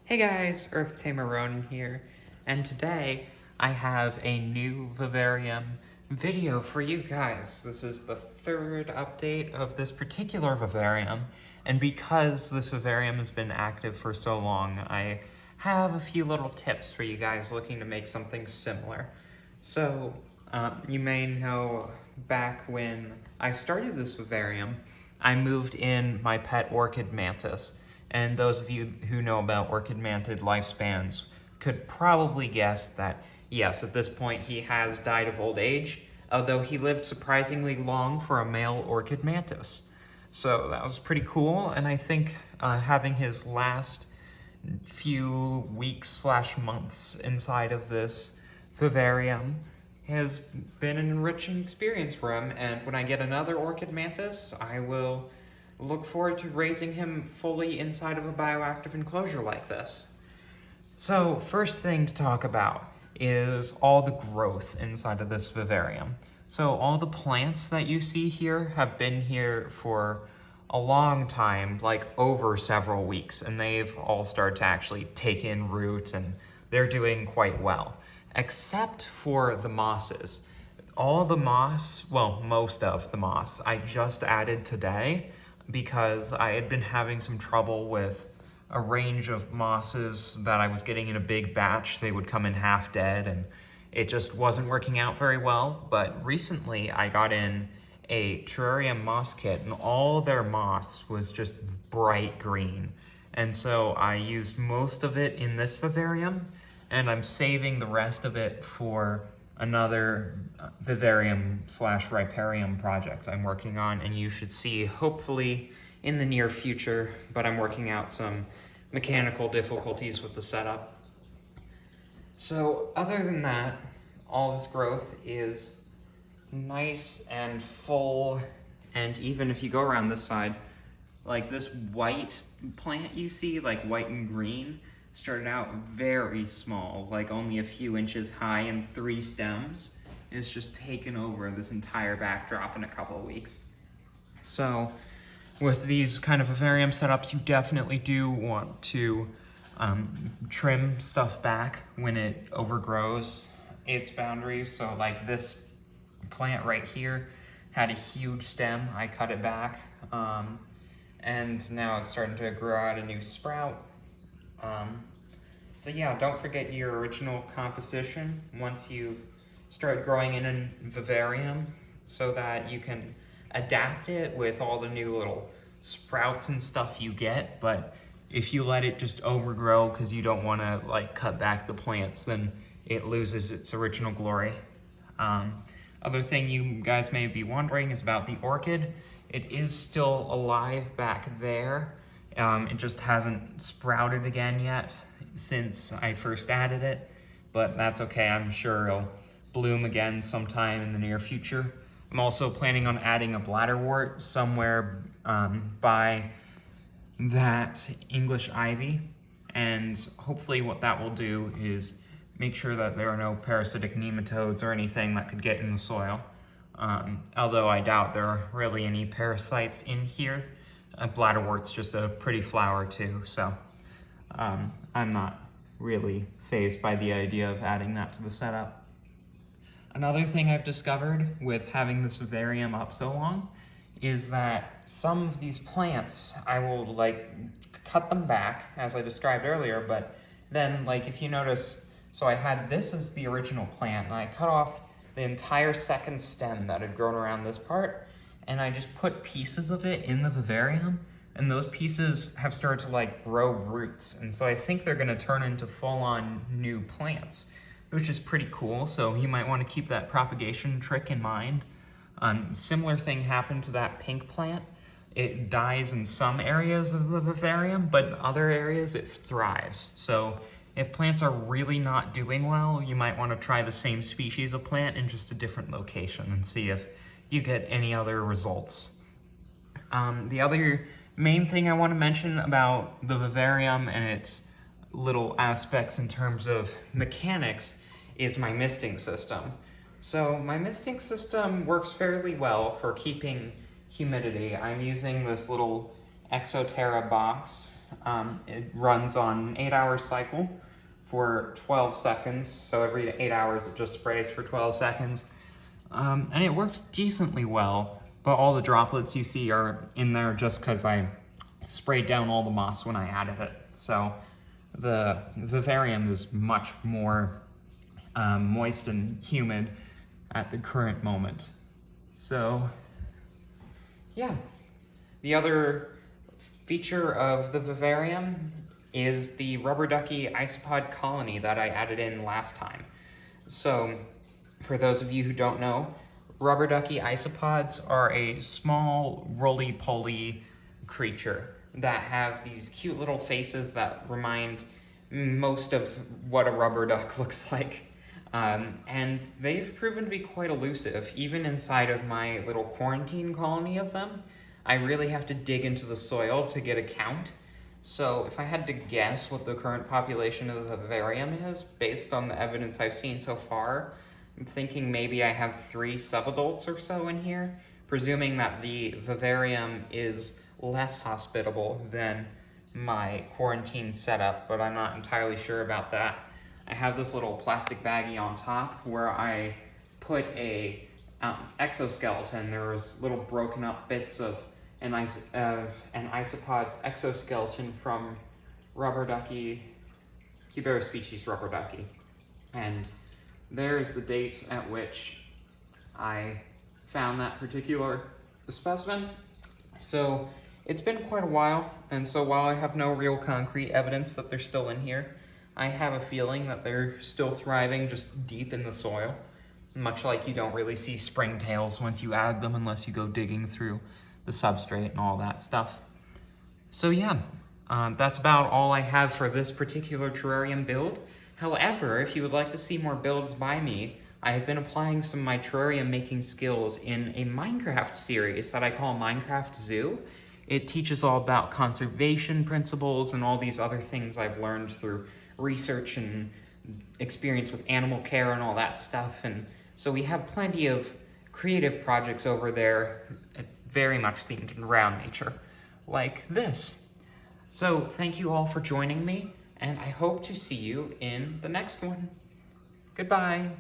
Hey guys, EarthTamerRonan here, and today I have a new Vivarium video for you guys. This is the third update of this particular Vivarium, and because this Vivarium has been active for so long, I have a few little tips for you guys looking to make something similar. So, you may know back when I started this Vivarium, I moved in my pet Orchid Mantis. And those of you who know about Orchid Mantis lifespans could probably guess that, yes, at this point he has died of old age, although he lived surprisingly long for a male Orchid Mantis. So that was pretty cool, and I think having his last few weeks/months inside of this Vivarium has been an enriching experience for him, and when I get another Orchid Mantis, I will look forward to raising him fully inside of a bioactive enclosure like this. So, first thing to talk about is all the growth inside of this vivarium. So all the plants that you see here have been here for a long time, like over several weeks, and they've all started to actually take in root, and they're doing quite well, except for the mosses. All the moss, well, most of the moss, I just added today, because I had been having some trouble with a range of mosses that I was getting in a big batch. They would come in half dead, and it just wasn't working out very well. But recently I got in a terrarium moss kit, and all their moss was just bright green. And so I used most of it in this vivarium, and I'm saving the rest of it for another vivarium/riparium project I'm working on, and you should see hopefully in the near future, but I'm working out some mechanical difficulties with the setup. So other than that, all this growth is nice and full, and even if you go around this side, like this white plant you see, like white and green, started out very small, like only a few inches high and 3 stems. It's just taken over this entire backdrop in a couple of weeks. So with these kind of vivarium setups, you definitely do want to trim stuff back when it overgrows its boundaries. So like this plant right here had a huge stem. I cut it back, and now it's starting to grow out a new sprout. So yeah, don't forget your original composition once you've started growing in a vivarium, so that you can adapt it with all the new little sprouts and stuff you get. But if you let it just overgrow because you don't want to like cut back the plants, then it loses its original glory. Other thing you guys may be wondering is about the orchid. It is still alive back there. It just hasn't sprouted again yet since I first added it, but that's okay. I'm sure it'll bloom again sometime in the near future. I'm also planning on adding a bladderwort somewhere by that English ivy, and hopefully what that will do is make sure that there are no parasitic nematodes or anything that could get in the soil. Although I doubt there are really any parasites in here. Bladderwort's just a pretty flower too, so I'm not really fazed by the idea of adding that to the setup. Another thing I've discovered with having this vivarium up so long is that some of these plants, I will like cut them back as I described earlier, but then like if you notice, so I had this as the original plant, and I cut off the entire second stem that had grown around this part, and I just put pieces of it in the vivarium, and those pieces have started to like grow roots, and so I think they're gonna turn into full-on new plants, which is pretty cool. So you might want to keep that propagation trick in mind. Similar thing happened to that pink plant. It dies in some areas of the vivarium, but in other areas it thrives. So if plants are really not doing well, you might want to try the same species of plant in just a different location and see if you get any other results. The other main thing I want to mention about the vivarium and its little aspects in terms of mechanics is my misting system. So my misting system works fairly well for keeping humidity. I'm using this little Exoterra box It runs on an 8-hour cycle for 12 seconds. So every 8 hours it just sprays for 12 seconds. And it works decently well, but all the droplets you see are in there just because I sprayed down all the moss when I added it. So the vivarium is much more moist and humid at the current moment. So yeah, the other feature of the vivarium is the rubber ducky isopod colony that I added in last time. So for those of you who don't know, rubber ducky isopods are a small roly-poly creature that have these cute little faces that remind most of what a rubber duck looks like. And they've proven to be quite elusive, even inside of my little quarantine colony of them. I really have to dig into the soil to get a count. So if I had to guess what the current population of the vivarium is, based on the evidence I've seen so far, I'm thinking maybe I have 3 subadults or so in here, presuming that the vivarium is less hospitable than my quarantine setup, but I'm not entirely sure about that. I have this little plastic baggie on top where I put a exoskeleton. There was little broken up bits of an isopod's exoskeleton from rubber ducky, Cubera species rubber ducky. And there's the date at which I found that particular specimen. So it's been quite a while, and so while I have no real concrete evidence that they're still in here, I have a feeling that they're still thriving just deep in the soil, much like you don't really see springtails once you add them unless you go digging through the substrate and all that stuff. So yeah, that's about all I have for this particular terrarium build. However, if you would like to see more builds by me, I have been applying some of my terrarium making skills in a Minecraft series that I call Minecraft Zoo. It teaches all about conservation principles and all these other things I've learned through research and experience with animal care and all that stuff. And so we have plenty of creative projects over there, very much themed around nature, like this. So thank you all for joining me, and I hope to see you in the next one. Goodbye.